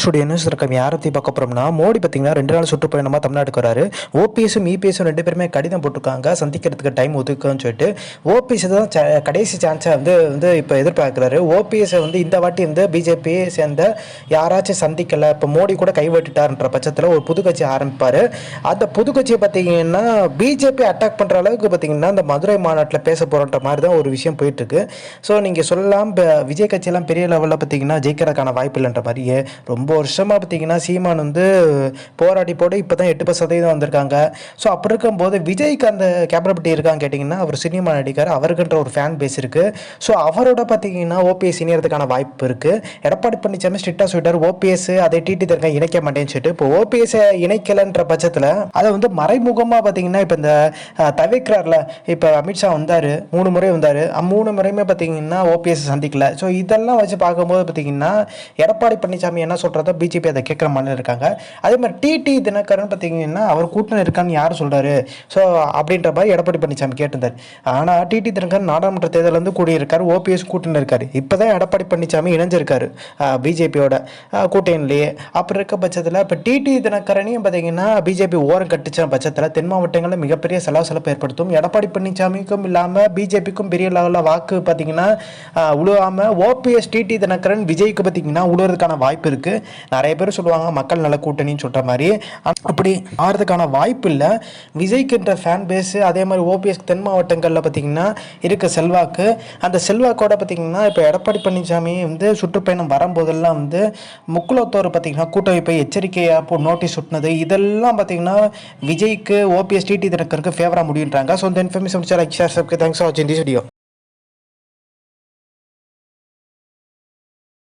Studio news இருக்க யாரத்தையும் பார்க்க போறோம்னா, மோடி பார்த்தீங்கன்னா 2 நாள் சுற்றுப்பயணமா தமிழ்நாட்டுக்கு வராரு. ஓபிஎஸும், இபிஎஸும் 2 பேருமே கடிதம் போட்டிருக்காங்க. சந்திக்கிறதுக்கு டைம் ஒதுக்குன்னு சொல்லிட்டு. ஓபிஎஸ் தான் கடைசி சான்ஸை வந்து வந்து இப்போ எதிர்பார்க்குறாரு. ஓபிஎஸை வந்து இந்த வாட்டி வந்து பிஜேபியை சேர்ந்த யாராச்சும் சந்திக்கலை, இப்போ மோடி கூட கைவிட்டுட்டார்ன்ற பட்சத்தில் ஒரு புது கட்சி ஆரம்பிப்பார். அந்த புது கட்சியை பார்த்தீங்கன்னா பிஜேபி அட்டாக் பண்ணுற அளவுக்கு பார்த்தீங்கன்னா அந்த மதுரை மாநாட்டில் பேச போகிறன்ற மாதிரி தான் ஒரு விஷயம் போயிட்டுருக்கு. ஸோ நீங்கள் சொல்லலாம் விஜய் கட்சியெல்லாம் பெரிய லெவலில் பார்த்தீங்கன்னா ஜெயிக்கிறதுக்கான வாய்ப்பு இல்லைன்ற மாதிரியே ரொம்ப வருஷமாக பார்த்தீங்கன்னா சீமான் வந்து போராடி போட்டு இப்போ தான் 8% வந்திருக்காங்க. ஸோ அப்படி இருக்கும்போது விஜய்க்கு அந்த கேப்பபிலிட்டி இருக்கான்னு கேட்டிங்கன்னா, அவர் சினிமா நடிகர், அவருக்குன்ற ஒரு ஃபேன் பேஸ் இருக்குது. ஸோ அவரோட பார்த்தீங்கன்னா ஓபிஎஸ் இணையறதுக்கான வாய்ப்பு இருக்குது. எடப்பாடி பழனிசாமி ஸ்ட்ரிக்டாக சொல்லிட்டார், ஓபிஎஸ் அதை டிடி தருங்க இணைக்க மாட்டேன்னு சொல்லிட்டு. இப்போ ஓபிஎஸ் இணைக்கலைன்ற பட்சத்தில் அதை வந்து மறைமுகமாக பார்த்தீங்கன்னா இப்போ இந்த தவிர்க்கிறார்ல, இப்போ அமித்ஷா வந்தார், 3 முறை வந்தார், 3 முறையுமே பார்த்தீங்கன்னா ஓபிஎஸ் சந்திக்கல. ஸோ இதெல்லாம் வச்சு பார்க்கும்போது பார்த்தீங்கன்னா எடப்பாடி பழனிசாமி என்ன சொல்கிறதோ பிஜேபி அதை கேட்குற மாதிரி இருக்காங்க. அதே மாதிரி டிடி தினகரன் பார்த்தீங்கன்னா அவர் கூட்டணி இருக்கான்னு யார் சொல்கிறாரு, ஸோ அப்படின்ற மாதிரி எடப்பாடி பழனிசாமி கேட்டிருந்தார். ஆனால் டிடி தினகரன் நாடாளுமன்ற தேர்தலில் வந்து கூடியிருக்காரு, ஓபிஎஸ் கூட்டணி இருக்கார். இப்போ தான் எடப்பாடி பழனிசாமி இணைஞ்சிருக்காரு பிஜேபியோட கூட்டணியிலேயே. அப்படி இருக்க பட்சத்தில் இப்போ டிடி தினகரனையும் பார்த்தீங்கன்னா பிஜேபி ஓரம் கட்டுச்ச பட்சத்தில் தென் மாவட்டங்களில் மிகப்பெரிய செலவு ஏற்படுத்தும். எடப்பாடி பழனிசாமிக்கும் இல்லாமல் பிஜேபிக்கும் பெரிய லெவலில் வாக்கு பார்த்தீங்கன்னா உழுவாமல் ஓபிஎஸ் டிடி தினகரன் விஜய்க்கு பார்த்தீங்கன்னா உழுவுறதுக்கான வாய்ப்பு இருக்குது. நிறைய பேர் சொல்லுவாங்க மக்கள் நல கூட்டணின்னு சொல்கிற மாதிரி, அப்படி ஆகிறதுக்கான வாய்ப்பு இல்லை. விஜய்க்குன்ற ஃபேன் பேஸு, அதே மாதிரி ஓபிஎஸ் தென் மாவட்டங்களில் பார்த்திங்கன்னா இருக்க செல்வாக்கு, அந்த செல்வாக்கோட பார்த்திங்கன்னா இப்போ எடப்பாடி பழனிசாமி வந்து சுற்றுப்பயணம் வரும்போதெல்லாம் வந்து முக்குலத்தோர் பார்த்திங்கன்னா கூட்டமைப்பை எச்சரிக்கையாக நோட்டீஸ் விட்டுனது, இதெல்லாம் பார்த்திங்கன்னா விஜய்க்கு ஓபிஎஸ் டிடி தினகருக்கு ஃபேவராக முடியுன்றாங்க. ஸோ இந்த இன்ஃபர்மேஷன் தேங்க்ஸ் ஃபார் வாட்சிங் திஸ் வீடியோ.